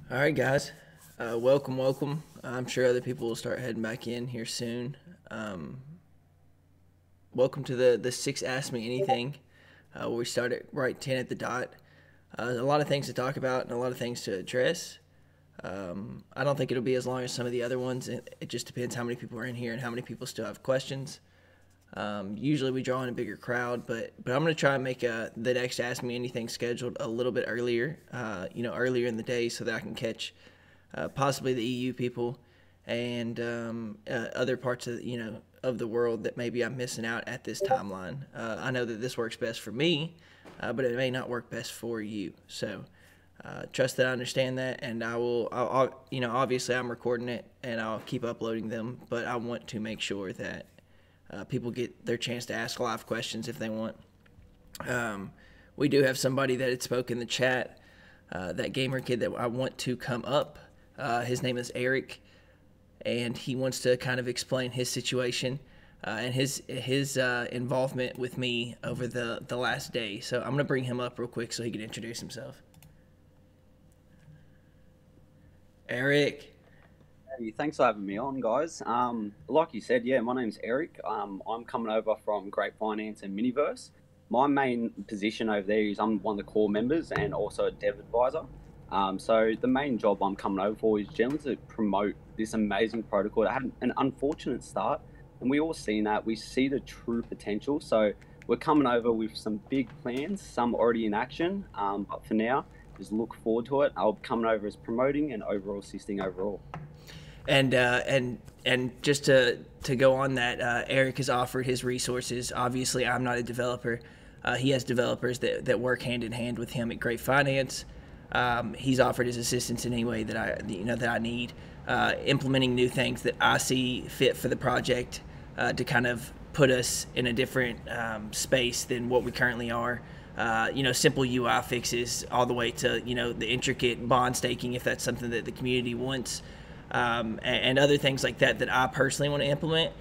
All right, guys. Welcome. I'm sure other people will start heading back in here soon. Um, Welcome to the six Ask Me Anything, where we start at right 10 at the dot. A lot of things to talk about and a lot of things to address. I don't think it'll be as long as some of the other ones. It just depends how many people are in here and how many people still have questions. Usually we draw in a bigger crowd, but I'm going to try and make the next Ask Me Anything scheduled a little bit earlier, earlier in the day so that I can catch possibly the EU people and other parts of the world that maybe I'm missing out at this timeline. I know that this works best for me, but it may not work best for you. So trust that I understand that, and obviously I'm recording it and I'll keep uploading them, but I want to make sure that people get their chance to ask live questions if they want. We do have somebody that had spoke in the chat, that gamer kid that I want to come up. His name is Eric, and he wants to kind of explain his situation and his involvement with me over the last day. So I'm going to bring him up real quick so he can introduce himself. Eric. Hey, thanks for having me on, guys. Like you said, yeah, my name's Eric. I'm coming over from Grape Finance and Miniverse. My main position over there is I'm one of the core members and also a dev advisor. So the main job I'm coming over for is generally to promote this amazing protocol that had an unfortunate start, and we all seen that. We see the true potential. So we're coming over with some big plans, some already in action. But for now, just look forward to it. I'll be coming over as promoting and overall assisting overall. And just to go on that, Eric has offered his resources. Obviously, I'm not a developer. He has developers that work hand in hand with him at Grape Finance. He's offered his assistance in any way that I need, implementing new things that I see fit for the project to kind of put us in a different space than what we currently are. Simple UI fixes all the way to the intricate bond staking if that's something that the community wants. And other things like that I personally want to implement.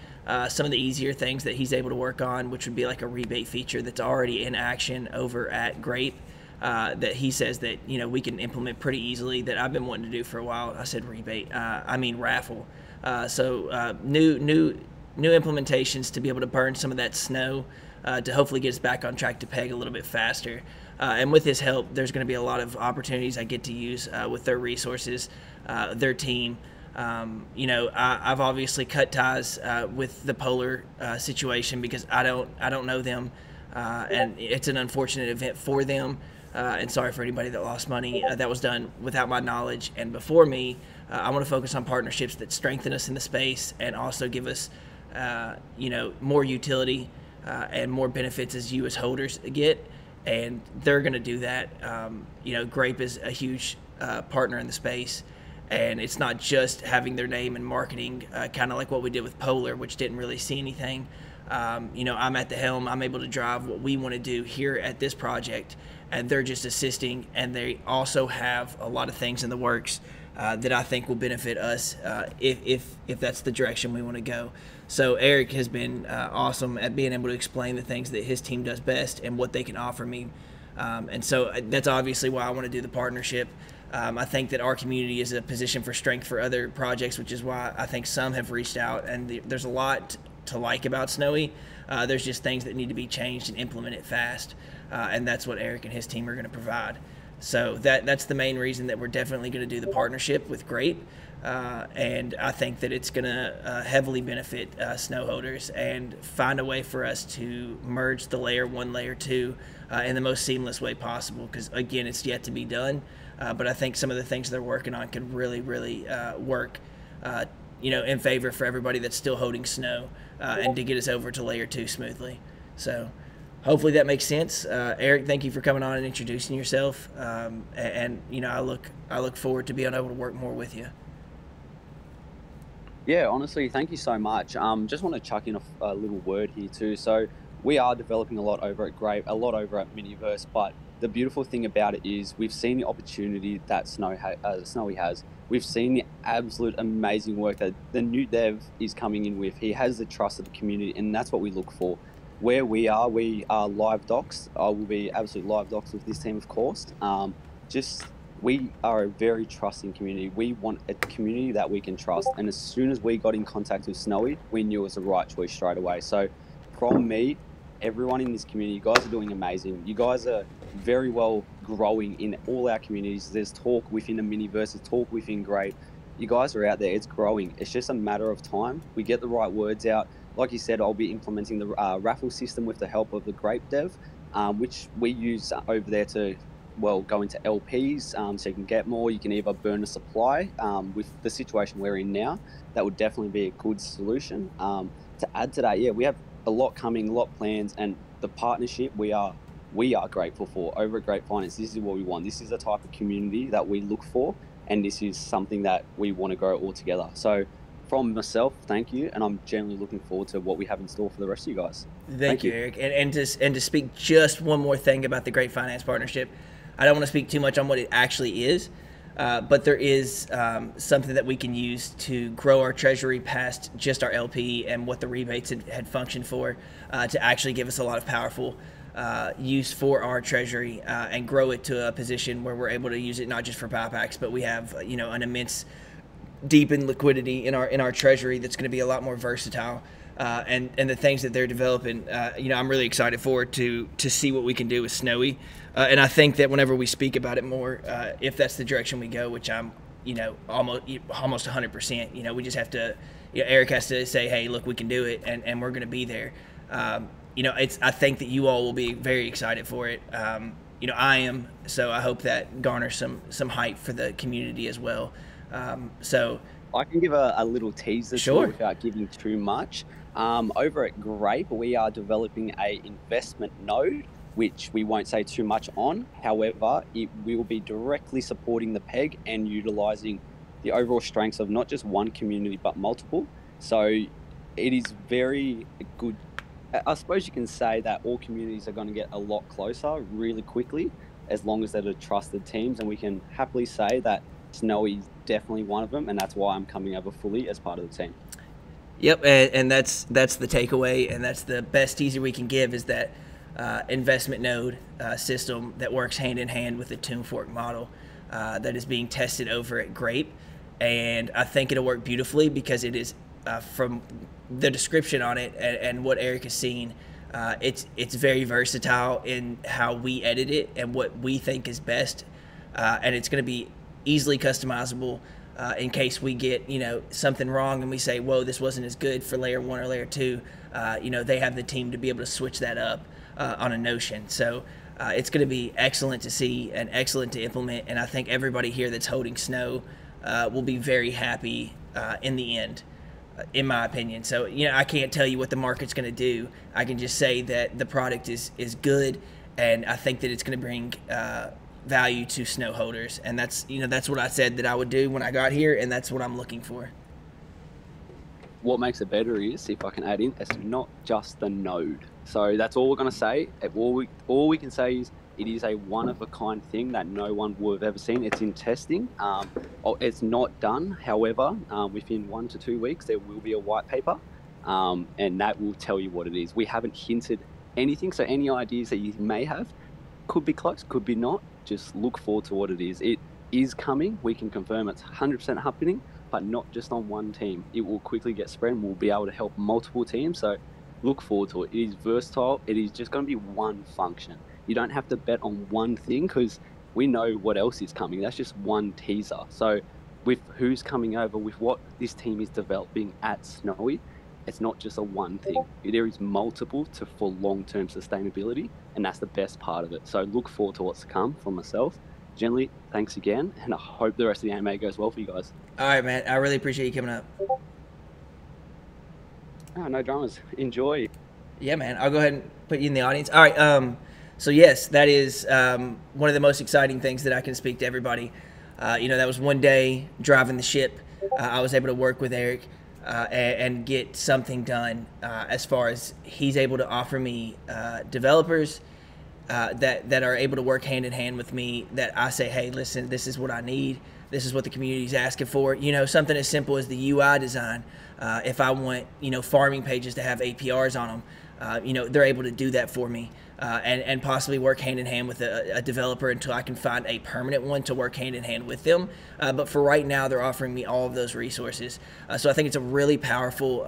Some of the easier things that he's able to work on, which would be like a rebate feature that's already in action over at Grape, that he says that we can implement pretty easily, that I've been wanting to do for a while. I said rebate, I mean raffle. So new implementations to be able to burn some of that snow, to hopefully get us back on track to peg a little bit faster. And with his help, there's going to be a lot of opportunities I get to use with their resources, their team. I've obviously cut ties with the Polar situation because I don't know them, and it's an unfortunate event for them. And sorry for anybody that lost money. That was done without my knowledge and before me. I want to focus on partnerships that strengthen us in the space and also give us, more utility and more benefits as you as holders get. And they're going to do that. Grape is a huge partner in the space. And it's not just having their name and marketing, kind of like what we did with Polar, which didn't really see anything. I'm at the helm. I'm able to drive what we want to do here at this project, and they're just assisting. And they also have a lot of things in the works that I think will benefit us if that's the direction we want to go. So Eric has been awesome at being able to explain the things that his team does best and what they can offer me. And so that's obviously why I want to do the partnership. I think that our community is a position for strength for other projects, which is why I think some have reached out, and there's a lot to like about Snowy. There's just things that need to be changed and implemented fast, and that's what Eric and his team are going to provide. So that's the main reason that we're definitely going to do the partnership with Grape, and I think that it's going to heavily benefit snow holders and find a way for us to merge the layer 1, layer 2 in the most seamless way possible, because again, it's yet to be done. But I think some of the things they're working on could really, really work, in favor for everybody that's still holding snow, and to get us over to layer 2 smoothly. So hopefully that makes sense. Eric, thank you for coming on and introducing yourself. I look forward to being able to work more with you. Yeah, honestly, thank you so much. Just want to chuck in a little word here too. So we are developing a lot over at Grape, a lot over at Miniverse, but the beautiful thing about it is we've seen the opportunity that Snowy has. We've seen the absolute amazing work that the new dev is coming in with. He has the trust of the community, and that's what we look for. Where we are live docs. I will be absolute live docs with this team, of course. Just we are a very trusting community. We want a community that we can trust. And as soon as we got in contact with Snowy, we knew it was the right choice straight away. So from me, everyone in this community, you guys are doing amazing. You guys are very well growing in all our communities. There's talk within the Miniverse, there's talk within Grape. You guys are out there. It's growing. It's just a matter of time. We get the right words out. Like you said, I'll be implementing the raffle system with the help of the Grape dev, which we use over there to go into LPs, so you can get more. You can either burn a supply. With the situation we're in now, that would definitely be a good solution. To add to that, yeah, we have a lot coming, a lot plans, and the partnership we are grateful for over at Grape Finance. This is what we want. This is the type of community that we look for, and this is something that we want to grow all together. So from myself, thank you, and I'm genuinely looking forward to what we have in store for the rest of you guys. Thank you, Eric. And to speak just one more thing about the Grape Finance partnership, I don't want to speak too much on what it actually is, but there is something that we can use to grow our treasury past just our LP and what the rebates had functioned for, to actually give us a lot of powerful use for our treasury, and grow it to a position where we're able to use it not just for buybacks, but we have an immense deepened liquidity in our treasury that's going to be a lot more versatile. And the things that they're developing, I'm really excited forward to see what we can do with Snowy. And I think that whenever we speak about it more, if that's the direction we go, which I'm, almost 100%, we just have to, Eric has to say, hey, look, we can do it, and we're going to be there. I think that you all will be very excited for it. I am, so I hope that garners some hype for the community as well. So I can give a little teaser sure, without giving too much. Over at Grape, we are developing a investment node, which we won't say too much on. However, it will be directly supporting the PEG and utilizing the overall strengths of not just one community, but multiple. So it is very good. I suppose you can say that all communities are going to get a lot closer really quickly, as long as they're the trusted teams. And we can happily say that Snowy is definitely one of them, and that's why I'm coming over fully as part of the team. Yep, and that's the takeaway, and that's the best teaser we can give, is that investment node system that works hand in hand with the Tomb Fork model that is being tested over at Grape. And I think it'll work beautifully because it is, from the description on it and what Eric has seen, it's very versatile in how we edit it and what we think is best, and it's going to be easily customizable in case we get something wrong and we say, whoa, this wasn't as good for layer 1 or layer 2. They have the team to be able to switch that up on a Notion. So it's going to be excellent to see and excellent to implement, and I think everybody here that's holding Snow will be very happy in the end, in my opinion. So I can't tell you what the market's going to do. I can just say that the product is good, and I think that it's going to bring value to Snow holders, and that's what I said that I would do when I got here, and that's what I'm looking for. What makes it better is, if I can add in, it's not just the node. So that's all we're going to say. All we can say is it is a one-of-a-kind thing that no one would have ever seen. It's in testing. It's not done. However, within 1 to 2 weeks, there will be a white paper, and that will tell you what it is. We haven't hinted anything, so any ideas that you may have could be close, could be not. Just look forward to what it is. It is coming. We can confirm it's 100% happening, but not just on one team. It will quickly get spread, and we'll be able to help multiple teams. So look forward to it. It is versatile. It is just going to be one function. You don't have to bet on one thing, because we know what else is coming. That's just one teaser. So with who's coming over, with what this team is developing at Snowy, it's not just a one thing. There is multiple for long-term sustainability, and that's the best part of it. So look forward to what's to come from myself. Generally, thanks again, and I hope the rest of the AMA goes well for you guys. All right, man. I really appreciate you coming up. Oh, no dramas. Enjoy. Yeah, man. I'll go ahead and put you in the audience. All right. So yes, that is one of the most exciting things that I can speak to everybody. That was one day driving the ship. I was able to work with Eric and get something done as far as he's able to offer me developers that are able to work hand in hand with me, that I say, hey, listen, this is what I need. This is what the community's asking for. Something as simple as the UI design. If I want, farming pages to have APRs on them, they're able to do that for me, and possibly work hand in hand with a developer until I can find a permanent one to work hand in hand with them. But for right now, they're offering me all of those resources. So I think it's a really powerful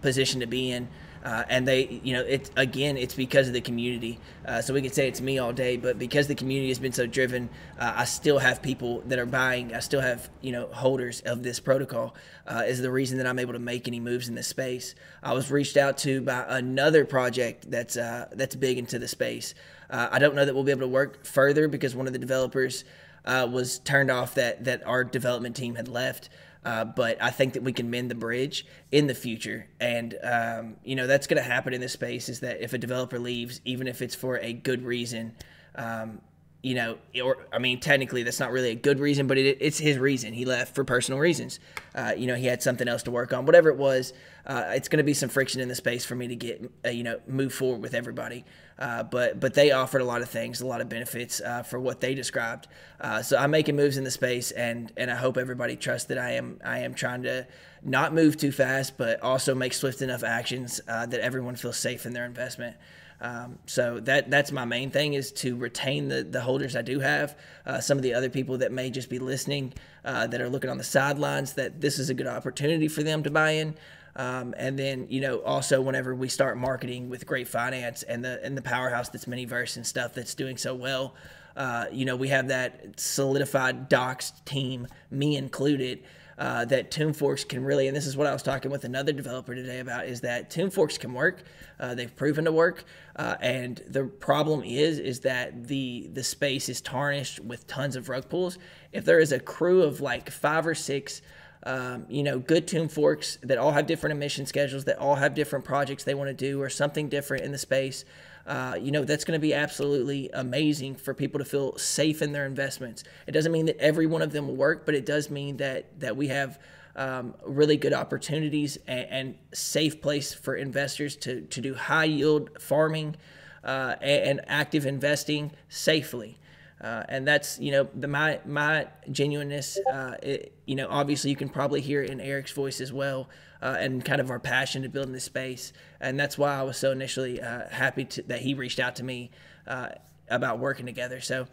position to be in. And they, it's because of the community. So we could say it's me all day, but because the community has been so driven, I still have people that are buying. I still have, holders of this protocol. Is the reason that I'm able to make any moves in this space. I was reached out to by another project that's big into the space. I don't know that we'll be able to work further because one of the developers was turned off that our development team had left. But I think that we can mend the bridge in the future. And, that's going to happen in this space is that if a developer leaves, even if it's for a good reason, technically that's not really a good reason, but it's his reason. He left for personal reasons. He had something else to work on, whatever it was. It's going to be some friction in the space for me to get, move forward with everybody. But they offered a lot of things, a lot of benefits for what they described. So I'm making moves in the space, and I hope everybody trusts that I am trying to not move too fast, but also make swift enough actions that everyone feels safe in their investment. So that's my main thing, is to retain the holders I do have. Some of the other people that may just be listening, that are looking on the sidelines, that this is a good opportunity for them to buy in. And then, also whenever we start marketing with Grape Finance and the powerhouse that's Miniverse and stuff that's doing so well, we have that solidified docs team, me included, that TuneForks can really, and this is what I was talking with another developer today about, is that TuneForks can work. They've proven to work. And the problem is that the space is tarnished with tons of rug pulls. If there is a crew of like 5 or 6 good TuneForks that all have different emission schedules, that all have different projects they want to do or something different in the space, that's going to be absolutely amazing for people to feel safe in their investments. It doesn't mean that every one of them will work, but it does mean that we have really good opportunities and safe place for investors to do high yield farming and active investing safely. And that's, my genuineness, obviously you can probably hear it in Eric's voice as well, and kind of our passion to build in this space. And that's why I was so initially happy that he reached out to me about working together. So,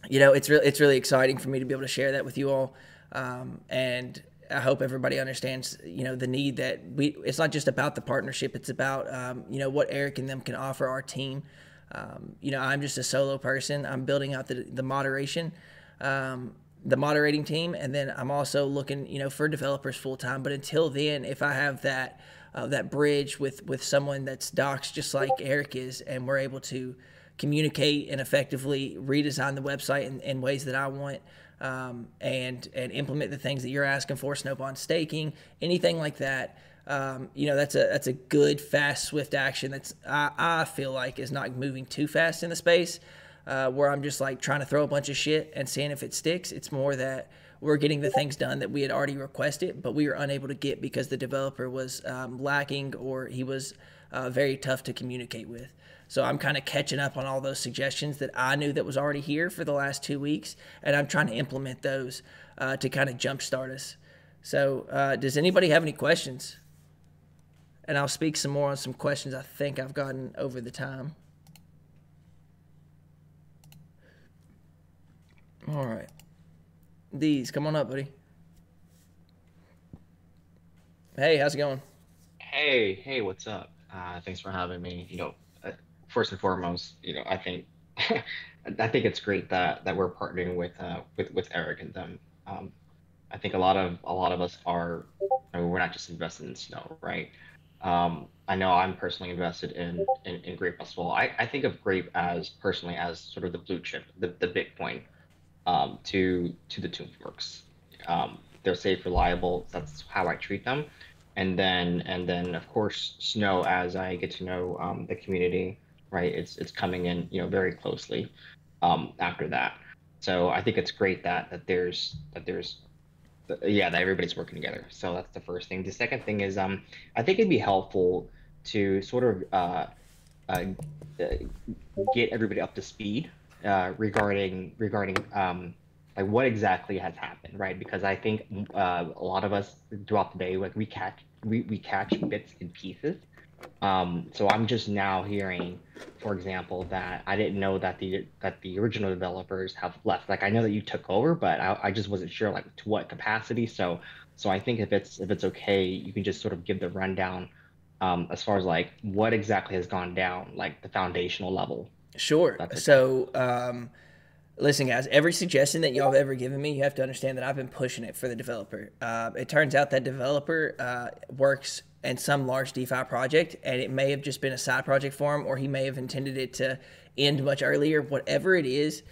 it's really exciting for me to be able to share that with you all. And I hope everybody understands, the need that it's not just about the partnership. It's about, what Eric and them can offer our team. I'm just a solo person. I'm building out the moderation, the moderating team, and then I'm also looking, for developers full time. But until then, if I have that bridge with someone that's docs just like Eric is, and we're able to communicate and effectively redesign the website in ways that I want, and implement the things that you're asking for, snowball staking, anything like that. That's a good, fast, swift action that's I feel like is not moving too fast in the space, where I'm just like trying to throw a bunch of shit and seeing if it sticks. It's more that we're getting the things done that we had already requested, but we were unable to get because the developer was lacking, or he was very tough to communicate with. So I'm kind of catching up on all those suggestions that I knew that was already here for the last 2 weeks, and I'm trying to implement those to kind of jumpstart us. So does anybody have any questions? And I'll speak some more on some questions I think I've gotten over the time. All right. Come on up, buddy. Hey, how's it going? Hey, what's up? Thanks for having me. First and foremost, I think I think it's great that we're partnering with Eric and them. I think a lot of us are, we're not just invested in snow, right? I know I'm personally invested in Grape as well. I think of Grape as personally as sort of the blue chip, the Bitcoin, to the TuneWorks. They're safe, reliable. That's how I treat them. And then of course Snow, as I get to know the community, right? It's coming in, very closely after that. So I think it's great that everybody's working together. So that's the first thing. The second thing is I think it'd be helpful to sort of uh, uh, get everybody up to speed regarding like what exactly has happened, right? Because I think a lot of us throughout the day, like we catch bits and pieces, So I'm just now hearing, for example, that I didn't know that the original developers have left. Like I know that you took over, but I just wasn't sure like to what capacity. So I think if it's okay, you can just sort of give the rundown as far as like what exactly has gone down, like the foundational level. Sure. That's okay. So, listen, guys, every suggestion that y'all have ever given me, you have to understand that I've been pushing it for the developer. It turns out that developer works in some large DeFi project, and it may have just been a side project for him, or he may have intended it to end much earlier. Whatever it is,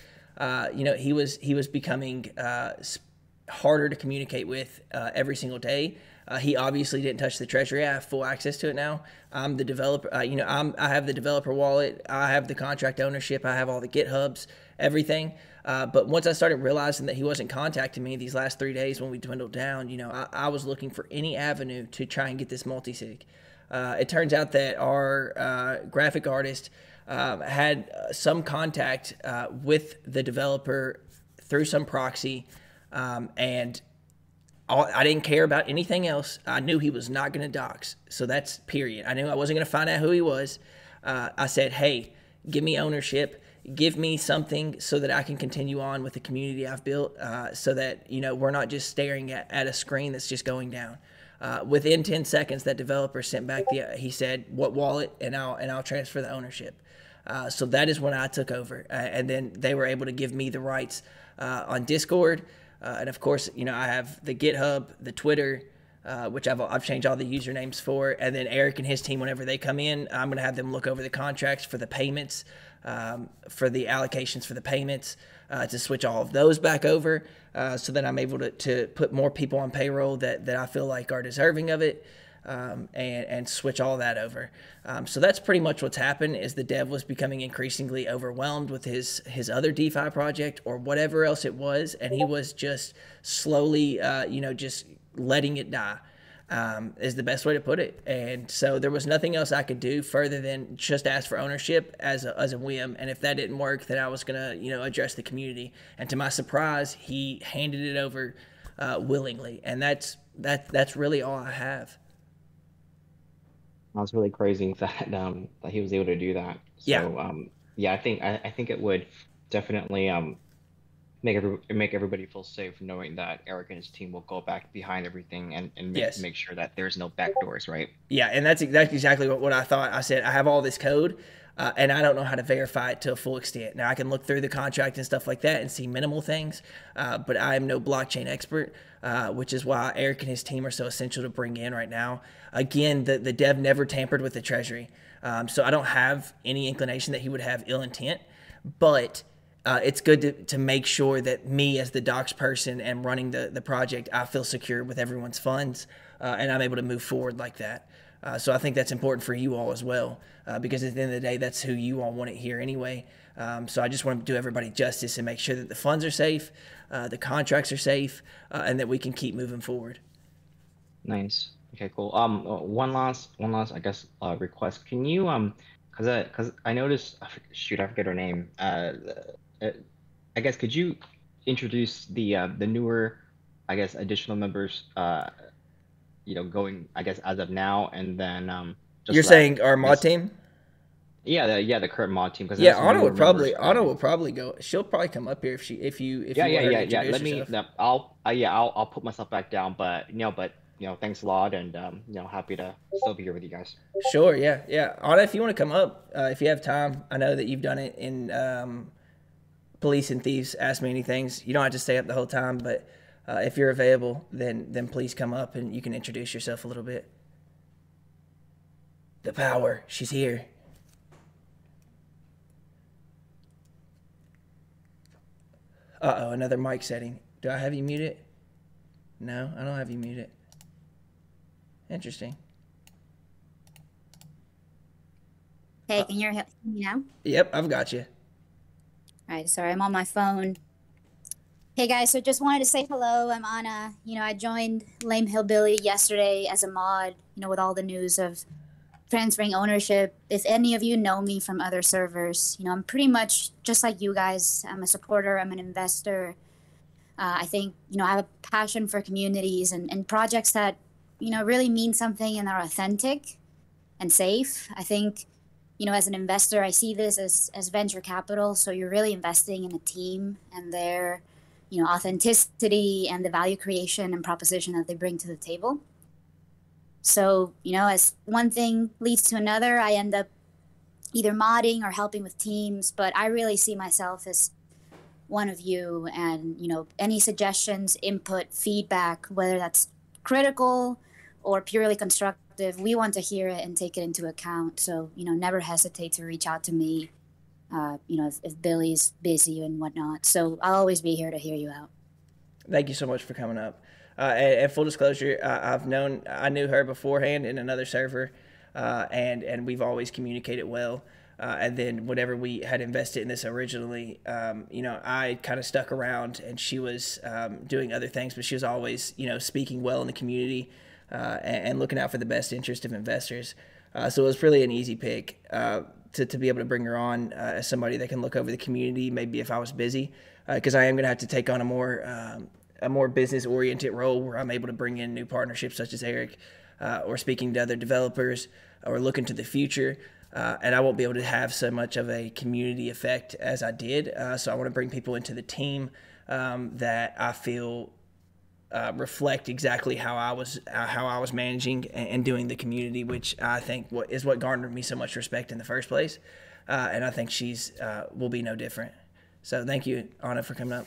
he was becoming harder to communicate with every single day. He obviously didn't touch the treasury. I have full access to it now. I'm the developer. I have the developer wallet. I have the contract ownership. I have all the GitHubs, everything. But once I started realizing that he wasn't contacting me these last 3 days when we dwindled down, I was looking for any avenue to try and get this multi-sig. It turns out that our graphic artist had some contact with the developer through some proxy, and I didn't care about anything else. I knew he was not going to dox. So that's period. I knew I wasn't going to find out who he was. I said, hey, give me ownership. Give me something so that I can continue on with the community I've built, so that, we're not just staring at a screen that's just going down. Within 10 seconds, that developer sent back he said, what wallet, and I'll transfer the ownership. So that is when I took over. And then they were able to give me the rights on Discord. And of course, I have the GitHub, the Twitter, which I've changed all the usernames for. And then Eric and his team, whenever they come in, I'm going to have them look over the contracts for the payments, for the allocations for the payments, to switch all of those back over, so that I'm able to put more people on payroll that I feel like are deserving of it. And switch all that over. So that's pretty much what's happened. Is the dev was becoming increasingly overwhelmed with his other DeFi project or whatever else it was, and he was just slowly, just letting it die. Is the best way to put it. And so there was nothing else I could do further than just ask for ownership as a whim. And if that didn't work, then I was gonna address the community. And to my surprise, he handed it over willingly. And that's really all I have. That's really crazy that he was able to do that. Yeah. So yeah, I think it would definitely make everybody feel safe knowing that Eric and his team will go back behind everything and make, Yes. make sure that there's no backdoors, right? Yeah, and that's exactly what I thought. I said I have all this code, and I don't know how to verify it to a full extent. Now I can look through the contract and stuff like that and see minimal things, but I am no blockchain expert, which is why Eric and his team are so essential to bring in right now. Again, the dev never tampered with the treasury, so I don't have any inclination that he would have ill intent, but. It's good to make sure that me as the docs person and running the project, I feel secure with everyone's funds, and I'm able to move forward like that. So I think that's important for you all as well, because at the end of the day, that's who you all want it here anyway. So I just want to do everybody justice and make sure that the funds are safe, the contracts are safe, and that we can keep moving forward. Nice. Okay, cool. One last, I guess, request. Can you, because I noticed, shoot, I forget her name. Uh, I guess could you introduce the newer, I guess, additional members, going, I guess, as of now, and then You're just let, saying our I mod guess, team? yeah, the current mod team, because I know Yeah, some newer members Anna joining. will probably go. She'll probably come up here if Yeah, you yeah, want her to yeah, yeah. introduce Let me. herself. No, I'll put myself back down, but thanks a lot, and happy to still be here with you guys. Sure, yeah, yeah. Anna, if you want to come up, if you have time, I know that you've done it in Police and Thieves Ask Me Anything. You don't have to stay up the whole time, but if you're available, then please come up and you can introduce yourself a little bit. The power, she's here. Uh oh, another mic setting. Do I have you muted? No, I don't have you muted. Interesting. Hey, can you hear me now? Yep, I've got you. All right, sorry, I'm on my phone. Hey guys, so just wanted to say hello. I'm Anna. I joined Lame Hillbilly yesterday as a mod, with all the news of transferring ownership. If any of you know me from other servers, I'm pretty much just like you guys. I'm a supporter, I'm an investor. I think, I have a passion for communities and projects that, really mean something and are authentic. and safe. I think, as an investor, I see this as venture capital. So you're really investing in a team and their, authenticity and the value creation and proposition that they bring to the table. So, as one thing leads to another, I end up either modding or helping with teams, but I really see myself as one of you, and any suggestions, input, feedback, whether that's critical or purely constructive, we want to hear it and take it into account. So never hesitate to reach out to me, if Billy's busy and whatnot. So I'll always be here to hear you out. Thank you so much for coming up. And full disclosure, I knew her beforehand in another server, and we've always communicated well. And then whenever we had invested in this originally, I kind of stuck around, and she was doing other things, but she was always, speaking well in the community and looking out for the best interest of investors. So it was really an easy pick to be able to bring her on as somebody that can look over the community, maybe if I was busy, because I am going to have to take on a more business-oriented role where I'm able to bring in new partnerships such as Eric, or speaking to other developers, or looking to the future. And I won't be able to have so much of a community effect as I did. So I want to bring people into the team that I feel reflect exactly how I was managing and doing the community, which I think is what garnered me so much respect in the first place. And I think she's will be no different. So thank you, Anna, for coming up.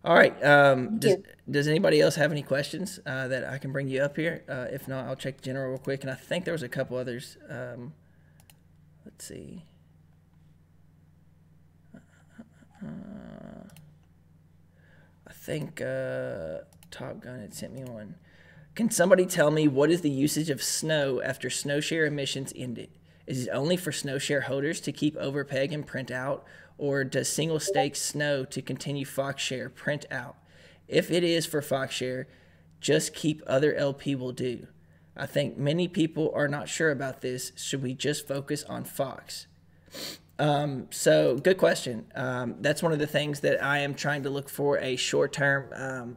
All right. Does anybody else have any questions that I can bring you up here? If not, I'll check general real quick. And I think there was a couple others. Let's see. I think Top Gun had sent me one. Can somebody tell me what is the usage of snow after SnowShare emissions ended? Is it only for SnowShare holders to keep overpeg and print out, or does single stake snow to continue FoxShare print out? If it is for FoxShare, just keep other LP will do. I think many people are not sure about this. Should we just focus on Fox? So good question. That's one of the things that I am trying to look for a short-term,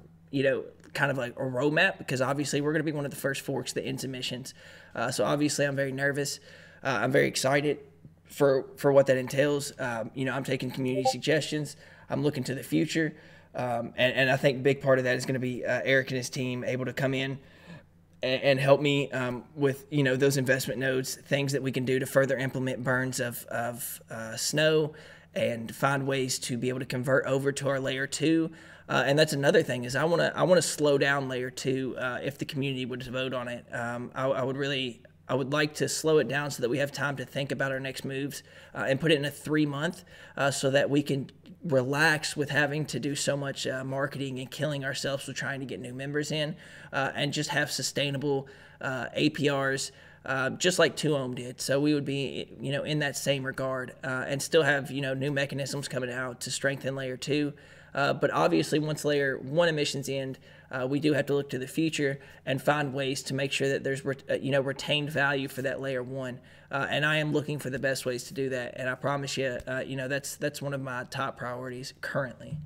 kind of like a roadmap, because obviously we're going to be one of the first forks that ends emissions. So obviously I'm very nervous. I'm very excited for what that entails. I'm taking community suggestions. I'm looking to the future. And I think a big part of that is going to be Eric and his team able to come in and help me with, those investment nodes, things that we can do to further implement burns of snow and find ways to be able to convert over to our layer 2. And that's another thing is I want to slow down layer 2 if the community would vote on it. I would like to slow it down so that we have time to think about our next moves and put it in a 3-month so that we can relax with having to do so much marketing and killing ourselves with trying to get new members in and just have sustainable APRs just like 2ohm did. So we would be, in that same regard and still have, new mechanisms coming out to strengthen layer 2. But obviously once layer 1 emissions end, we do have to look to the future and find ways to make sure that there's retained value for that layer 1. And I am looking for the best ways to do that. And I promise you, that's one of my top priorities currently.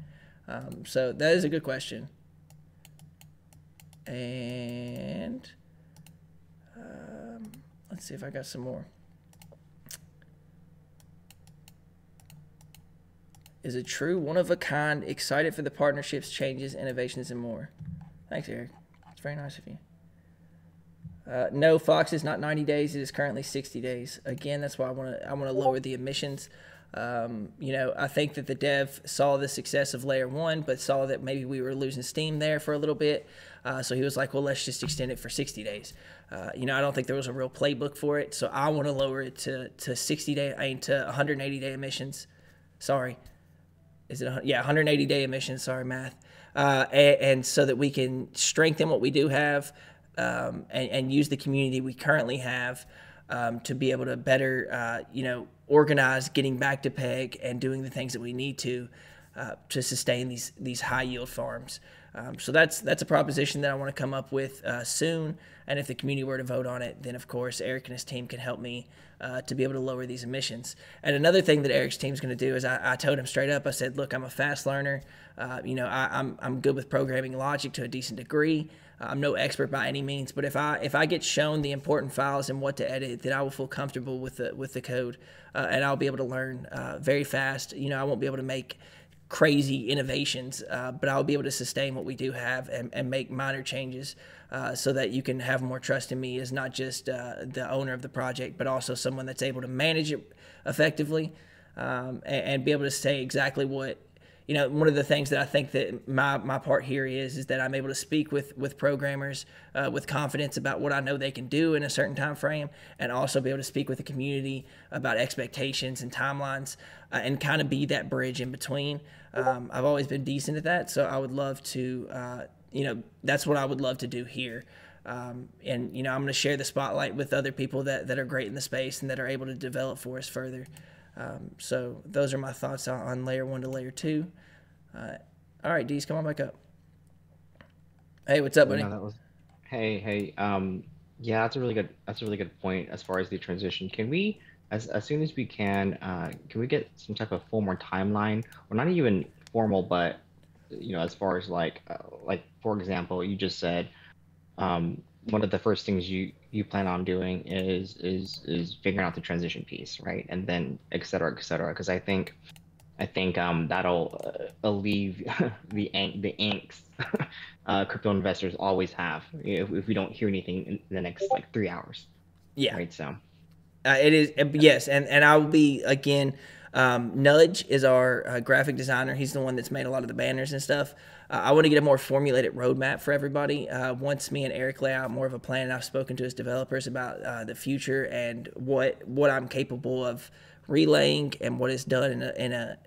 So that is a good question. And let's see if I got some more. Is it true? One of a kind, excited for the partnerships, changes, innovations, and more. Thanks, Eric. It's very nice of you. No, Fox is not 90 days. It is currently 60 days. Again, that's why I want to lower the emissions. I think that the dev saw the success of layer 1, but saw that maybe we were losing steam there for a little bit. So he was like, well, let's just extend it for 60 days. I don't think there was a real playbook for it. So I want to lower it to 180-day emissions. Sorry. Is it 180-day emissions? Sorry, math. And so that we can strengthen what we do have and use the community we currently have to be able to better, organize getting back to PEG and doing the things that we need to sustain these high yield farms. So that's a proposition that I want to come up with soon. And if the community were to vote on it, then of course Eric and his team can help me to be able to lower these emissions. And another thing that Eric's team is going to do is I told him straight up. I said, look, I'm a fast learner. I'm good with programming logic to a decent degree. I'm no expert by any means, but if I get shown the important files and what to edit, then I will feel comfortable with the code, and I'll be able to learn very fast. I won't be able to make crazy innovations, but I'll be able to sustain what we do have and make minor changes, so that you can have more trust in me as not just the owner of the project, but also someone that's able to manage it effectively, and be able to say exactly what. One of the things that I think that my part here is that I'm able to speak with programmers with confidence about what I know they can do in a certain time frame, and also be able to speak with the community about expectations and timelines, and kind of be that bridge in between. I've always been decent at that, so I would love to, that's what I would love to do here. And I'm going to share the spotlight with other people that are great in the space and that are able to develop for us further. So those are my thoughts on layer 1 to layer 2. All right, Deez, come on back up. Hey, what's up, buddy? Hey. Yeah, that's a really good point as far as the transition. Can we, as soon as we can we get some type of formal timeline, or not even formal, but as far as like for example, you just said one of the first things you plan on doing is figuring out the transition piece, right? And then et cetera, because I think that'll alleviate the angst crypto investors always have if we don't hear anything in the next like 3 hours. Yeah. Right. So it is, yes, and I will be again. Nudge is our graphic designer. He's the one that's made a lot of the banners and stuff. I want to get a more formulated roadmap for everybody. Once me and Eric lay out more of a plan, I've spoken to his developers about the future and what I'm capable of relaying and what is done in a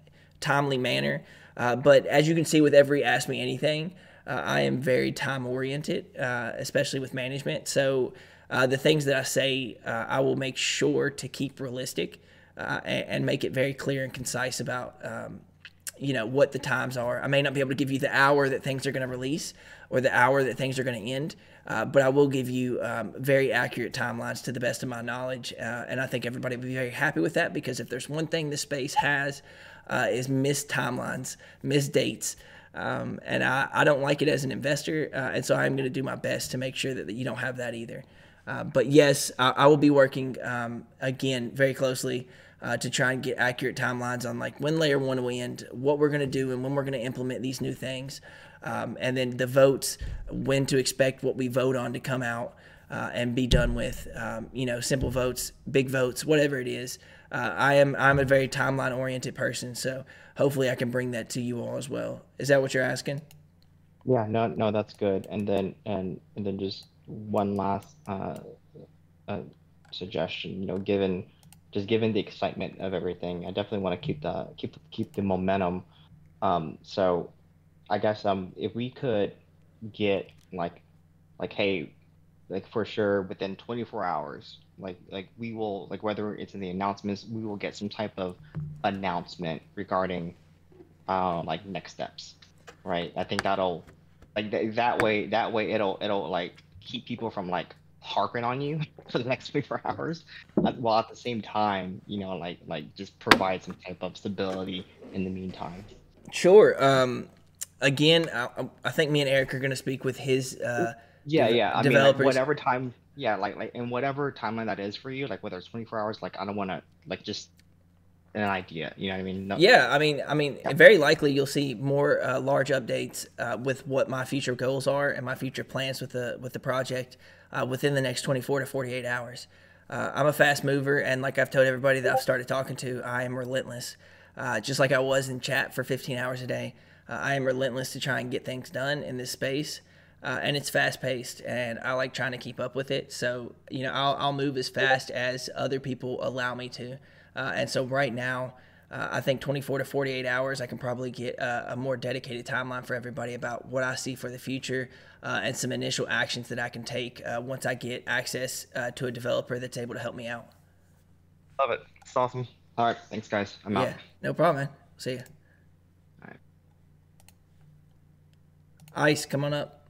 timely manner. But as you can see with every Ask Me Anything, I am very time oriented, especially with management. So the things that I say, I will make sure to keep realistic. And make it very clear and concise about, what the times are. I may not be able to give you the hour that things are going to release or the hour that things are going to end, but I will give you very accurate timelines to the best of my knowledge. And I think everybody will be very happy with that, because if there's one thing this space has is missed timelines, missed dates. And I don't like it as an investor, and so I'm going to do my best to make sure that you don't have that either. But yes, I will be working, again, very closely to try and get accurate timelines on like when layer 1 will end, what we're going to do, and when we're going to implement these new things. And then the votes, when to expect what we vote on to come out and be done with, simple votes, big votes, whatever it is. I'm a very timeline-oriented person, so hopefully I can bring that to you all as well. Is that what you're asking? yeah, no, that's good. And then just one last suggestion. Given the excitement of everything, I definitely want to keep the momentum. So I guess if we could get like hey, like for sure within 24 hours, like we will, like whether it's in the announcements, we will get some type of announcement regarding like next steps, right? I think that'll like that way it'll like keep people from like harping on you for the next 24 hours, while at the same time, like just provide some type of stability in the meantime. Sure. Again, I think me and Eric are going to speak with his I developers. mean, like whatever time, like in whatever timeline that is for you, like whether it's 24 hours, like I don't want to like just an idea, you know what I mean? No. Yeah, I mean, very likely you'll see more large updates with what my future goals are and my future plans with the project within the next 24 to 48 hours. I'm a fast mover, and like I've told everybody that I've started talking to, I am relentless. Just like I was in chat for 15 hours a day, I am relentless to try and get things done in this space. And it's fast paced, and I like trying to keep up with it. So, I'll move as fast as other people allow me to. And so right now, I think 24 to 48 hours, I can probably get a more dedicated timeline for everybody about what I see for the future and some initial actions that I can take once I get access to a developer that's able to help me out. Love it. It's awesome. All right. Thanks, guys. I'm out. Yeah, no problem, man. See ya. All right. Ice, come on up.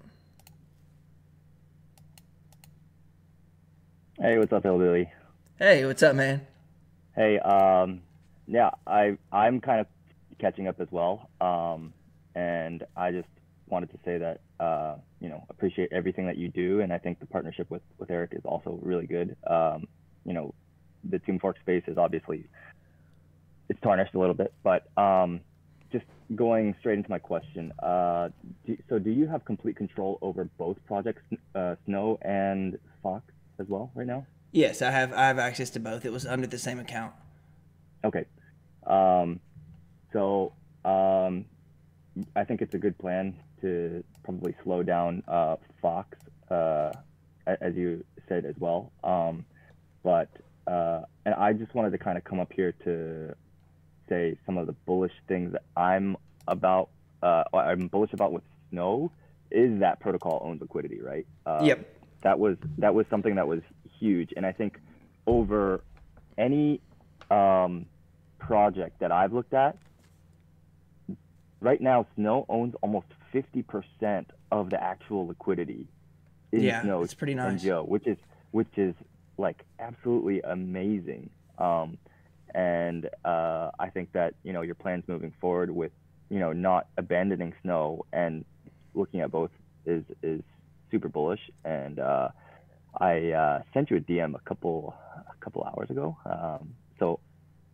Hey, what's up, Hillbilly? Hey, what's up, man? Hey, yeah, I'm kind of catching up as well, and I just wanted to say that appreciate everything that you do, and I think the partnership with Eric is also really good. The Team Fork space is obviously it's tarnished a little bit, but just going straight into my question. Do you have complete control over both projects, Snow and Fox, as well right now? Yes, I have access to both. It was under the same account. Okay. So I think it's a good plan to probably slow down Fox, as you said as well. And I just wanted to kind of come up here to say some of the bullish things that I'm bullish about with Snow is that protocol owns liquidity, right? Yep. That was something that was huge, and I think over any project that I've looked at, right now Snow owns almost 50% of the actual liquidity in Snow. It's pretty nice. And Joe, which is like absolutely amazing. And I think that your plans moving forward with not abandoning Snow and looking at both is super bullish. And I sent you a DM a couple hours ago. So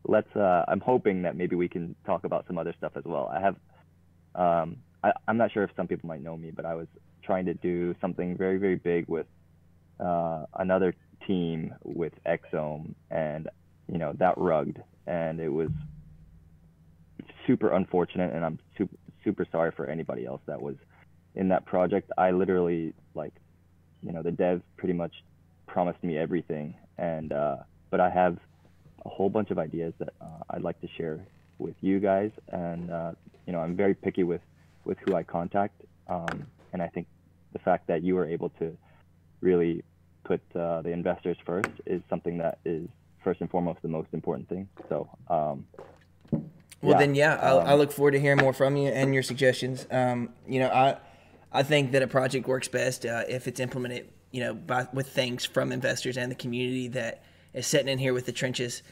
let's. I'm hoping that maybe we can talk about some other stuff as well. I have. I'm not sure if some people might know me, but I was trying to do something very, very big with another team with Exome, and that rugged, and it was super unfortunate, and I'm super sorry for anybody else that was in that project. I literally the dev pretty much promised me everything, and but I have a whole bunch of ideas that I'd like to share with you guys, and I'm very picky with who I contact, and I think the fact that you were able to really put the investors first is something that is first and foremost the most important thing. So I look forward to hearing more from you and your suggestions. I think that a project works best if it's implemented with things from investors and the community that is sitting in here with the trenches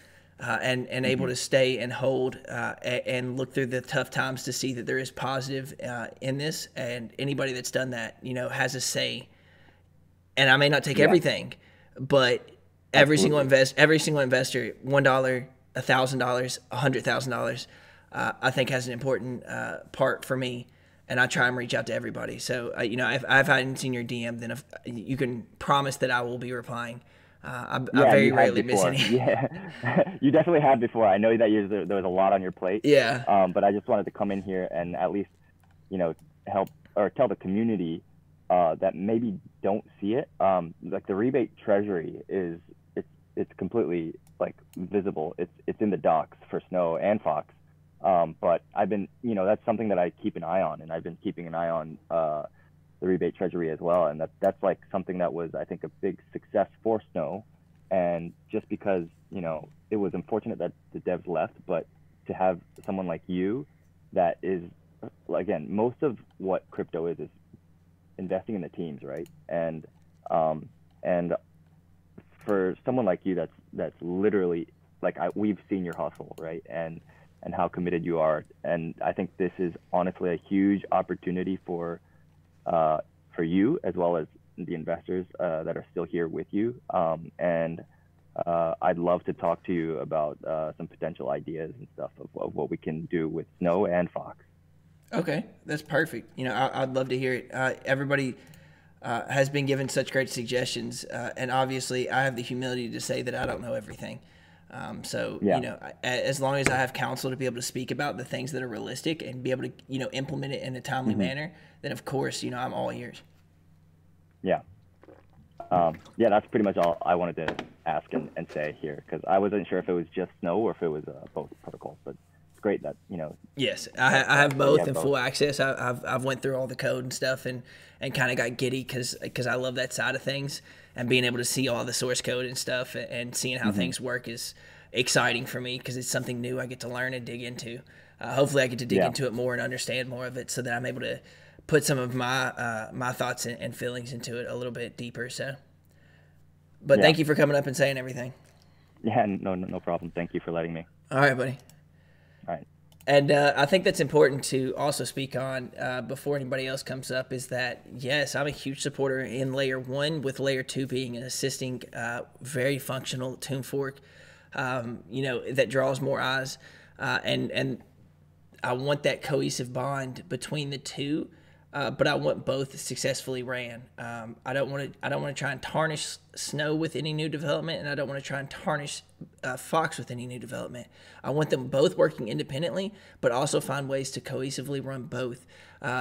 and able to stay and hold and look through the tough times to see that there is positive in this, and anybody that's done that has a say. And I may not take everything, but every single investor, $1, $1,000, $100,000, I think has an important part for me, and I try and reach out to everybody. So if I hadn't seen your DM, then you can promise that I will be replying. I very rarely miss any. Yeah, you definitely have before. I know that there was a lot on your plate. Yeah. But I just wanted to come in here and at least help or tell the community that maybe don't see it. Like the rebate treasury it's completely visible. It's in the docs for Snow and Fox. But I've been that's something that I keep an eye on, and I've been keeping an eye on the rebate treasury as well, and that's something that was, I think, a big success for Snow. And just because it was unfortunate that the devs left, but to have someone like you that is, again, most of what crypto is investing in the teams, right? And for someone like you that's literally we've seen your hustle, right? And how committed you are, and I think this is honestly a huge opportunity for you as well as the investors that are still here with you. And I'd love to talk to you about some potential ideas and stuff of what we can do with Snow and Fox. Okay, that's perfect. I'd love to hear it. Everybody has been given such great suggestions, and obviously I have the humility to say that I don't know everything. As long as I have counsel to be able to speak about the things that are realistic and be able to implement it in a timely manner, then of course I'm all ears. Yeah. That's pretty much all I wanted to ask and say here, because I wasn't sure if it was just Snow or if it was both protocols, but it's great that Yes, I have both and full access. I've went through all the code and stuff and kind of got giddy because I love that side of things, and being able to see all the source code and stuff and seeing how things work is exciting for me because it's something new I get to learn and dig into. Hopefully I get to dig into it more and understand more of it so that I'm able to put some of my thoughts and feelings into it a little bit deeper. But thank you for coming up and saying everything. Yeah, no problem. Thank you for letting me. All right, buddy. All right. And I think that's important to also speak on before anybody else comes up is that, yes, I'm a huge supporter in layer 1, with layer 2 being an assisting, very functional tune fork, that draws more eyes. And I want that cohesive bond between the two, but I want both successfully ran. I don't want to try and tarnish Snow with any new development, and I don't want to try and tarnish Fox with any new development. I want them both working independently, but also find ways to cohesively run both,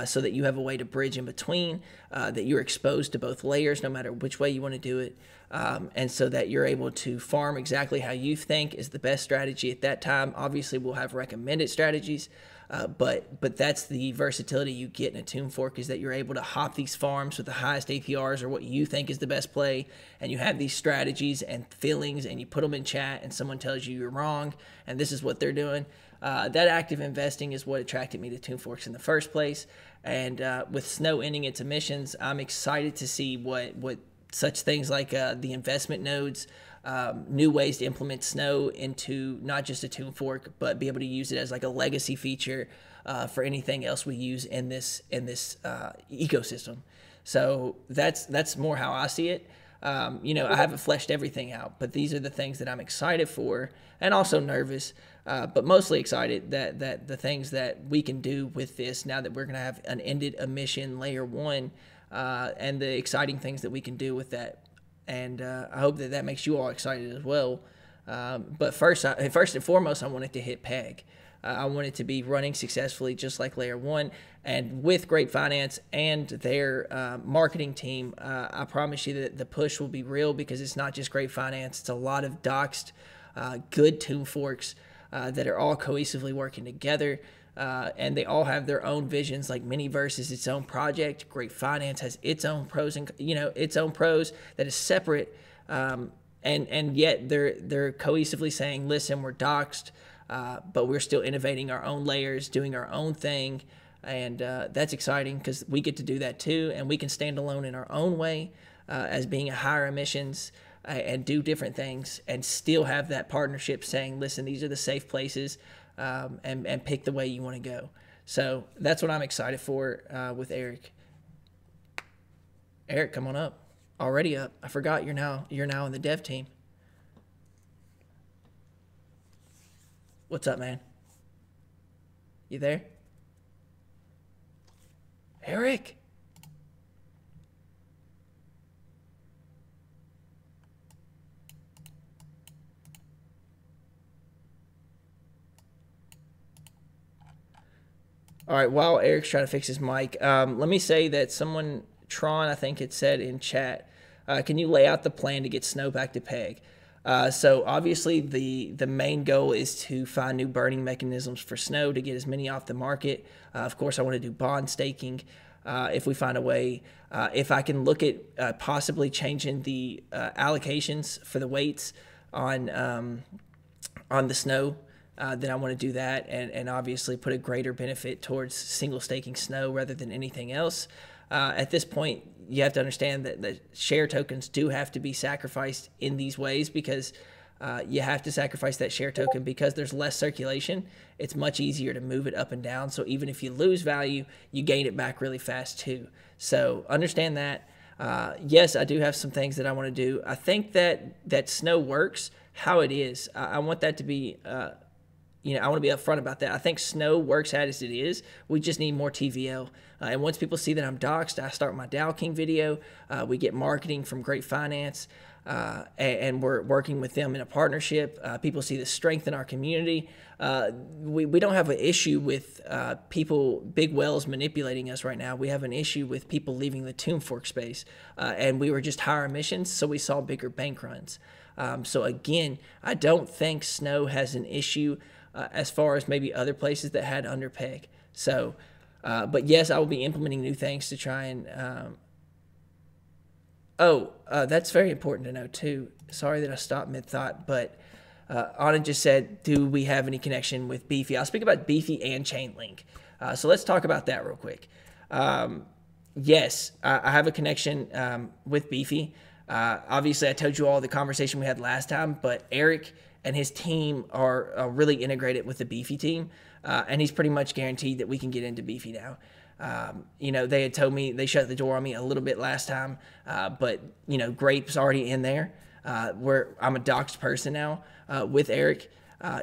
so that you have a way to bridge in between, that you're exposed to both layers, no matter which way you want to do it, and so that you're able to farm exactly how you think is the best strategy at that time. Obviously, we'll have recommended strategies. But that's the versatility you get in a tune fork, is that you're able to hop these farms with the highest APRs or what you think is the best play, and you have these strategies and feelings, and you put them in chat, and someone tells you you're wrong, and this is what they're doing. That active investing is what attracted me to tune forks in the first place. And with Snow ending its emissions, I'm excited to see what such things like the investment nodes, new ways to implement Snow into not just a tune fork, but be able to use it as like a legacy feature for anything else we use in this ecosystem. So that's more how I see it. I haven't fleshed everything out, but these are the things that I'm excited for, and also nervous, but mostly excited that the things that we can do with this now that we're going to have an ended emission layer 1, and the exciting things that we can do with that. And I hope that makes you all excited as well. But first and foremost, I want it to hit PEG. I want it to be running successfully just like layer 1. And with Grape Finance and their marketing team, I promise you that the push will be real, because it's not just Grape Finance. It's a lot of doxed, good tune forks that are all cohesively working together. And they all have their own visions. Like Miniverse is its own project. Grape Finance has its own pros and its own pros that is separate. And yet they're cohesively saying, listen, we're doxed, but we're still innovating our own layers, doing our own thing. And that's exciting, because we get to do that too, and we can stand alone in our own way as being a higher emissions, and do different things, and still have that partnership saying, listen, these are the safe places. And pick the way you want to go. So that's what I'm excited for with Eric. Eric, come on up. Already up. I forgot you're now in the dev team. What's up, man? You there? Eric? All right, while Eric's trying to fix his mic, let me say that someone, Tron, I think it said in chat, can you lay out the plan to get Snow back to PEG? So obviously the main goal is to find new burning mechanisms for Snow to get as many off the market. Of course, I want to do bond staking if we find a way. If I can look at possibly changing the allocations for the weights on the Snow, then I want to do that, and obviously put a greater benefit towards single staking Snow rather than anything else. At this point, you have to understand that the share tokens do have to be sacrificed in these ways, because you have to sacrifice that share token because there's less circulation. It's much easier to move it up and down. So even if you lose value, you gain it back really fast too. So understand that. Yes, I do have some things that I want to do. I think that Snow works how it is. I want that to be... I want to be upfront about that. I think Snow works as it is. We just need more TVL. And once people see that I'm doxed, I start my Dow King video. We get marketing from Grape Finance, and we're working with them in a partnership. People see the strength in our community. We don't have an issue with people, big whales, manipulating us right now. We have an issue with people leaving the tune fork space. And we were just higher emissions, so we saw bigger bank runs. So again, I don't think Snow has an issue as far as maybe other places that had under PEG. So, but yes, I will be implementing new things to try and... that's very important to know too. Sorry that I stopped mid-thought, but Anna just said, do we have any connection with Beefy? I'll speak about Beefy and Chainlink. So let's talk about that real quick. Yes, I have a connection with Beefy. Obviously, I told you all the conversation we had last time, but Eric and his team are really integrated with the Beefy team, and he's pretty much guaranteed that we can get into Beefy now. They had told me they shut the door on me a little bit last time, but Grape's already in there. Where I'm a doxed person now with Eric.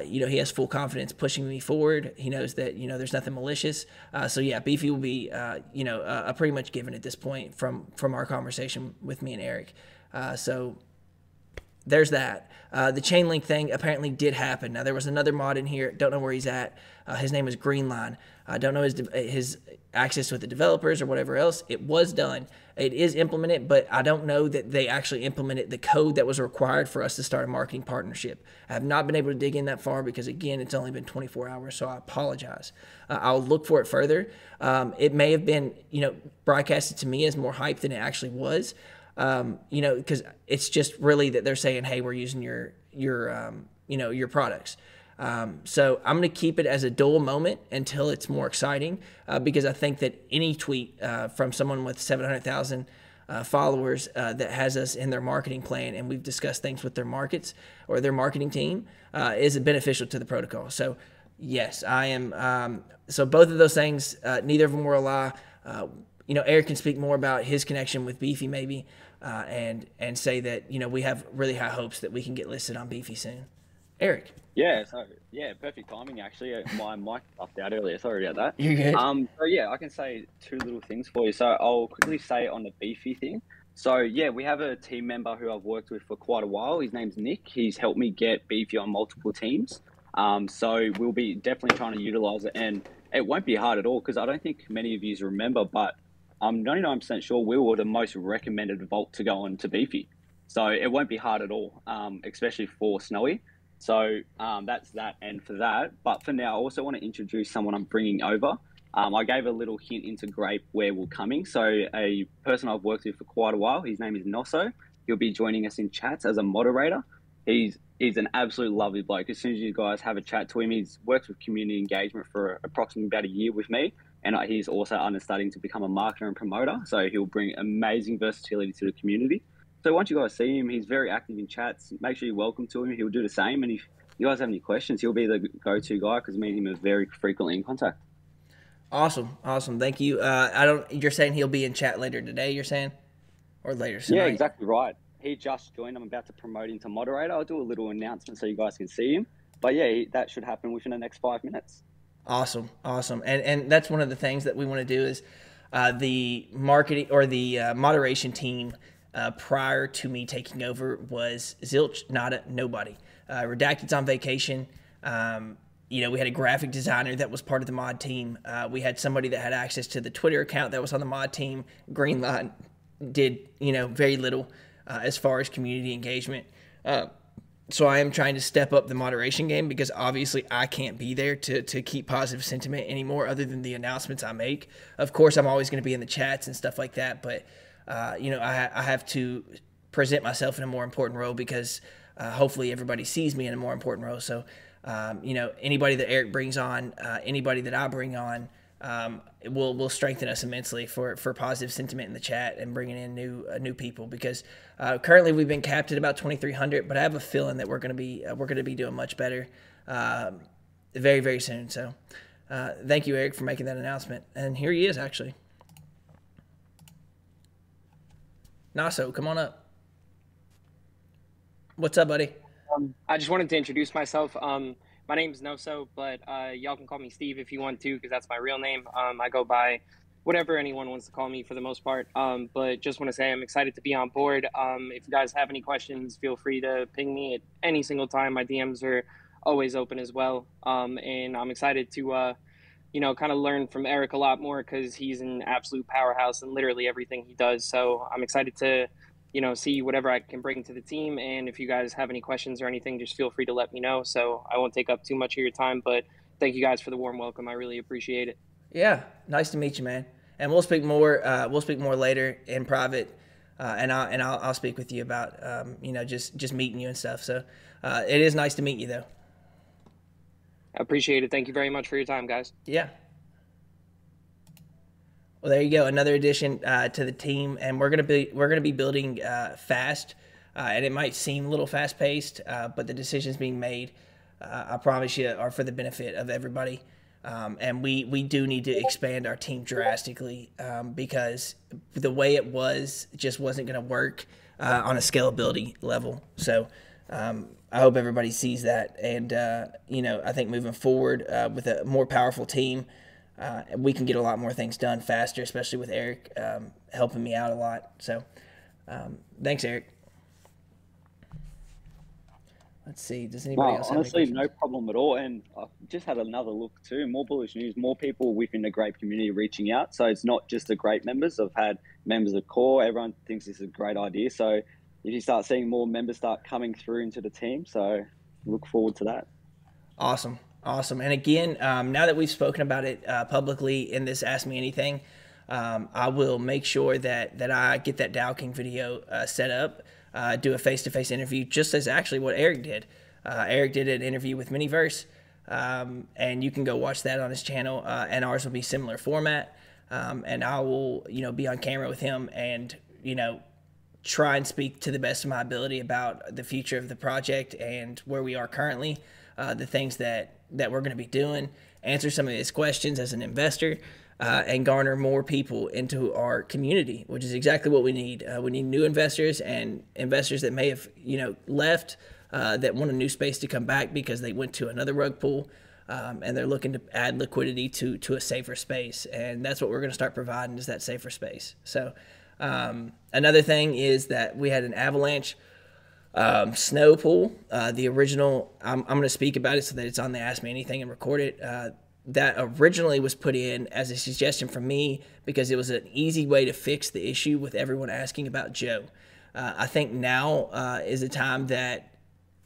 He has full confidence pushing me forward. He knows that there's nothing malicious. So yeah, Beefy will be a pretty much given at this point from our conversation with me and Eric. So there's that. The chain link thing apparently did happen. Now there was another mod in here. Don't know where he's at. His name is Greenline. I don't know his access with the developers or whatever else. It was done. It is implemented, but I don't know that they actually implemented the code that was required for us to start a marketing partnership. I have not been able to dig in that far because, again, it's only been 24 hours, so I apologize. I'll look for it further. It may have been, broadcasted to me as more hype than it actually was, because it's just really that they're saying, hey, we're using your products. So I'm going to keep it as a dual moment until it's more exciting, because I think that any tweet from someone with 700,000 followers that has us in their marketing plan, and we've discussed things with their markets or their marketing team, is beneficial to the protocol. So yes, I am. So both of those things, neither of them were a lie. Eric can speak more about his connection with Beefy maybe, and say that we have really high hopes that we can get listed on Beefy soon. Eric. Yeah, perfect timing actually. My mic popped out earlier. Sorry about that. You're good. So yeah, I can say two little things for you. So I'll quickly say on the Beefy thing. So yeah, we have a team member who I've worked with for quite a while. His name's Nick. He's helped me get Beefy on multiple teams. So we'll be definitely trying to utilize it, and it won't be hard at all because I don't think many of you remember, but I'm 99% sure we were the most recommended vault to go on to Beefy. So it won't be hard at all, especially for Snowy. So that's that and for that. But for now, I also want to introduce someone I'm bringing over. I gave a little hint into Grape where we're coming. So a person I've worked with for quite a while, his name is Nosso. He'll be joining us in chats as a moderator. He's an absolute lovely bloke. As soon as you guys have a chat to him, he's worked with community engagement for approximately about a year with me. And he's also understudying to become a marketer and promoter. So he'll bring amazing versatility to the community. So once you guys see him, he's very active in chats. Make sure you're welcome to him. He'll do the same. And if you guys have any questions, he'll be the go-to guy because me and him are very frequently in contact. Awesome. Thank you. You're saying he'll be in chat later today, you're saying? Or later tonight? Yeah, exactly right. He just joined. I'm about to promote him to moderator. I'll do a little announcement so you guys can see him. But yeah, that should happen within the next 5 minutes. Awesome. And that's one of the things that we want to do is the marketing or the moderation team prior to me taking over was zilch, nada, nobody. Redacted's on vacation. We had a graphic designer that was part of the mod team. We had somebody that had access to the Twitter account that was on the mod team. Greenline did, very little as far as community engagement. So I am trying to step up the moderation game because obviously I can't be there to keep positive sentiment anymore other than the announcements I make. Of course, I'm always going to be in the chats and stuff like that, but I have to present myself in a more important role because hopefully everybody sees me in a more important role. So, anybody that Eric brings on, anybody that I bring on, will strengthen us immensely for positive sentiment in the chat and bringing in new people because currently we've been capped at about 2,300, but I have a feeling that we're going to be doing much better very, very soon. So thank you, Eric, for making that announcement. And here he is, actually. Naso, come on up. What's up, buddy? I just wanted to introduce myself. My name is Noso, but y'all can call me Steve if you want to, because that's my real name. I go by whatever anyone wants to call me for the most part. But just want to say I'm excited to be on board. If you guys have any questions, feel free to ping me at any single time. My DMs are always open as well. And I'm excited to, kind of learn from Eric a lot more because he's an absolute powerhouse in literally everything he does. So I'm excited to see whatever I can bring to the team. And if you guys have any questions or anything, just feel free to let me know. So I won't take up too much of your time, but thank you guys for the warm welcome. I really appreciate it. Yeah. Nice to meet you, man. And we'll speak more later in private. And I'll speak with you about, just meeting you and stuff. So it is nice to meet you though. I appreciate it. Thank you very much for your time, guys. Yeah. Well, there you go. Another addition to the team, and we're gonna be building fast. and it might seem a little fast paced, but the decisions being made, I promise you, are for the benefit of everybody. And we do need to expand our team drastically, because the way it was just wasn't going to work on a scalability level. So I hope everybody sees that. And, I think moving forward with a more powerful team, we can get a lot more things done faster, especially with Eric helping me out a lot. So thanks, Eric. Let's see. Does anybody else have honestly, any no problem at all. And I've just had another look too. More bullish news, more people within the Grape community reaching out. So it's not just the Grape members. I've had members of Core. Everyone thinks this is a great idea. So if you start seeing more members start coming through into the team, so look forward to that. Awesome. And again, now that we've spoken about it publicly in this Ask Me Anything, I will make sure that I get that Dow King video set up. Do a face-to-face interview, just as actually what Eric did. Eric did an interview with Miniverse, and you can go watch that on his channel. And ours will be similar format. And I will, be on camera with him and, try and speak to the best of my ability about the future of the project and where we are currently, the things that we're going to be doing, answer some of his questions as an investor. And garner more people into our community, which is exactly what we need. We need new investors and investors that may have, left, that want a new space to come back because they went to another rug pool, and they're looking to add liquidity to a safer space. And that's what we're going to start providing, is that safer space. So another thing is that we had an avalanche snow pool. The original, I'm going to speak about it so that it's on the Ask Me Anything and record it. That originally was put in as a suggestion from me because it was an easy way to fix the issue with everyone asking about Joe. I think now is a time that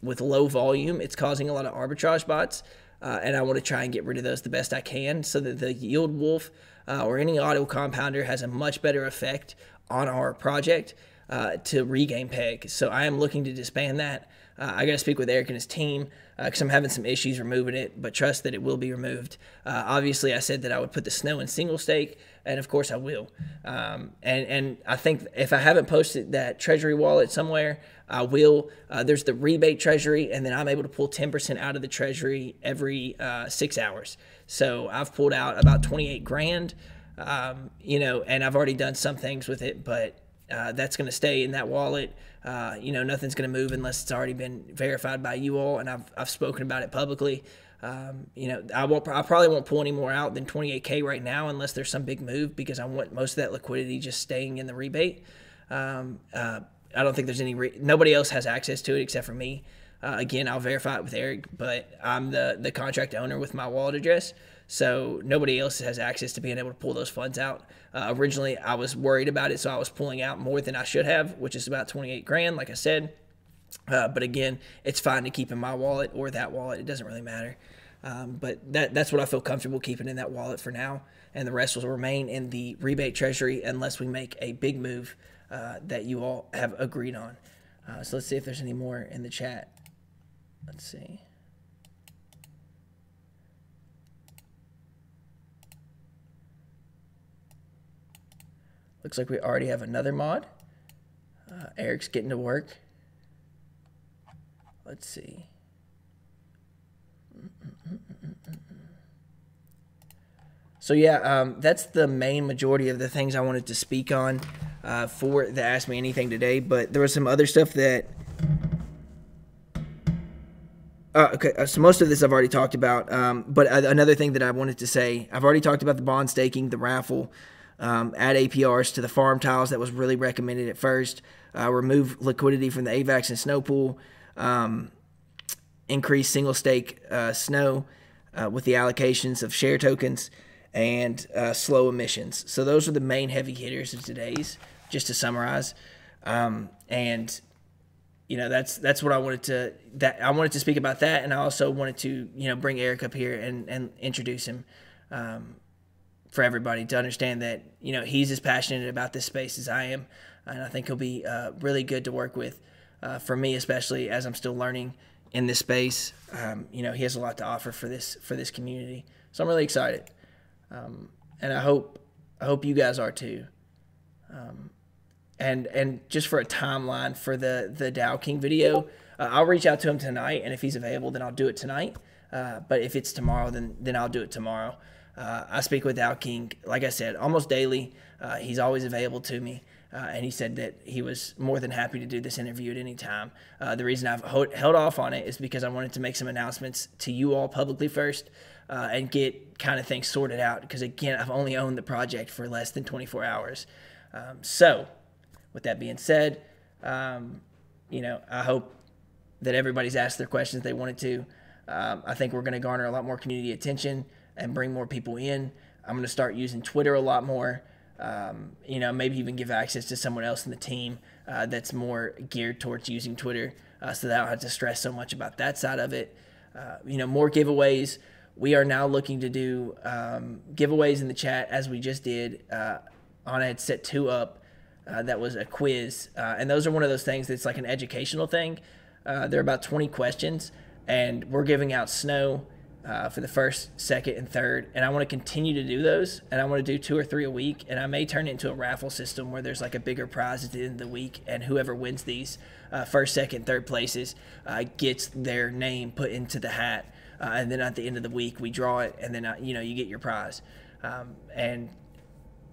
with low volume, it's causing a lot of arbitrage bots, and I want to try and get rid of those the best I can so that the yield wolf or any auto compounder has a much better effect on our project to regain peg. So I am looking to disband that. I got to speak with Eric and his team because I'm having some issues removing it, but trust that it will be removed. Obviously, I said that I would put the snow in single stake, and of course I will. And I think if I haven't posted that treasury wallet somewhere, I will. There's the rebate treasury, and then I'm able to pull 10% out of the treasury every 6 hours. So I've pulled out about 28 grand, and I've already done some things with it, but that's going to stay in that wallet. Nothing's going to move unless it's already been verified by you all, and I've spoken about it publicly. I probably won't pull any more out than 28K right now unless there's some big move, because I want most of that liquidity just staying in the rebate. I don't think there's nobody else has access to it except for me. Again, I'll verify it with Eric, but I'm the contract owner with my wallet address. So nobody else has access to being able to pull those funds out. Originally, I was worried about it, so I was pulling out more than I should have, which is about 28 grand, like I said. But again, it's fine to keep in my wallet or that wallet. It doesn't really matter. But that's what I feel comfortable keeping in that wallet for now. And the rest will remain in the rebate treasury unless we make a big move that you all have agreed on. So let's see if there's any more in the chat. Let's see. Looks like we already have another mod. Eric's getting to work. Let's see. So yeah, that's the main majority of the things I wanted to speak on for the Ask Me Anything today. But there was some other stuff that... okay, so most of this I've already talked about. But another thing that I wanted to say, I've already talked about the bond staking, the raffle, add APRs to the farm tiles. That was really recommended at first. Remove liquidity from the AVAX and snow pool. Increase single stake snow with the allocations of share tokens, and slow emissions. So those are the main heavy hitters of today's, just to summarize. And that's what I wanted to speak about that, and I also wanted to bring Eric up here and introduce him for everybody to understand that he's as passionate about this space as I am, and I think he'll be really good to work with for me, especially as I'm still learning in this space. He has a lot to offer for this community, so I'm really excited, and I hope you guys are too. and just for a timeline for the Dow King video, I'll reach out to him tonight, and if he's available, then I'll do it tonight. But if it's tomorrow, then I'll do it tomorrow. I speak with Dow King, like I said, almost daily. He's always available to me, and he said that he was more than happy to do this interview at any time. The reason I've held off on it is because I wanted to make some announcements to you all publicly first, and get kind of things sorted out. Because again, I've only owned the project for less than 24 hours. So, with that being said, I hope that everybody's asked their questions they wanted to. I think we're going to garner a lot more community attention and bring more people in. I'm going to start using Twitter a lot more. Maybe even give access to someone else in the team that's more geared towards using Twitter, so that I don't have to stress so much about that side of it. More giveaways. We are now looking to do giveaways in the chat, as we just did. Anna had set 2 up. That was a quiz, and those are one of those things that's like an educational thing. They're about 20 questions, and we're giving out snow for the first, second, and third. And I want to continue to do those, and I want to do 2 or 3 a week. And I may turn it into a raffle system where there's like a bigger prize at the end of the week, and whoever wins these first, second, third places gets their name put into the hat. And then at the end of the week, we draw it, and then you get your prize. And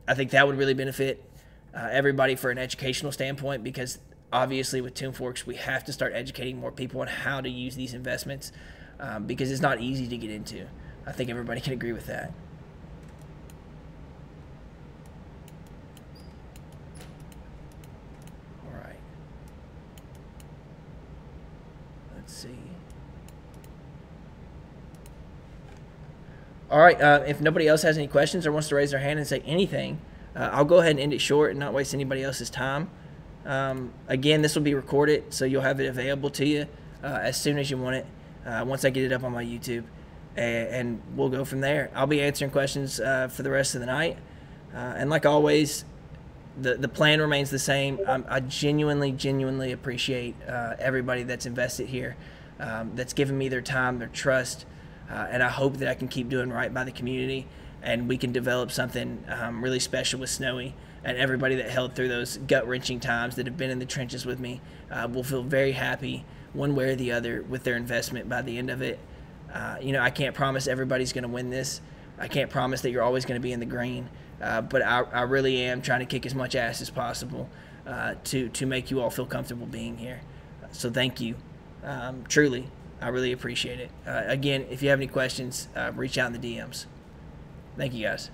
I think that would really benefit everybody for an educational standpoint, because obviously with Tomb Forks, we have to start educating more people on how to use these investments, because it's not easy to get into. I think everybody can agree with that. All right. Let's see. All right. If nobody else has any questions or wants to raise their hand and say anything, I'll go ahead and end it short and not waste anybody else's time. Again, this will be recorded, so you'll have it available to you as soon as you want it, once I get it up on my YouTube, and we'll go from there. I'll be answering questions for the rest of the night, and like always, the plan remains the same. I genuinely appreciate everybody that's invested here, that's given me their time, their trust, and I hope that I can keep doing right by the community, and we can develop something really special with Snowy. And everybody that held through those gut-wrenching times, that have been in the trenches with me, will feel very happy one way or the other with their investment by the end of it. I can't promise everybody's going to win this. I can't promise that you're always going to be in the green. But I really am trying to kick as much ass as possible to make you all feel comfortable being here. So thank you. Truly, I really appreciate it. Again, if you have any questions, reach out in the DMs. Thank you, guys.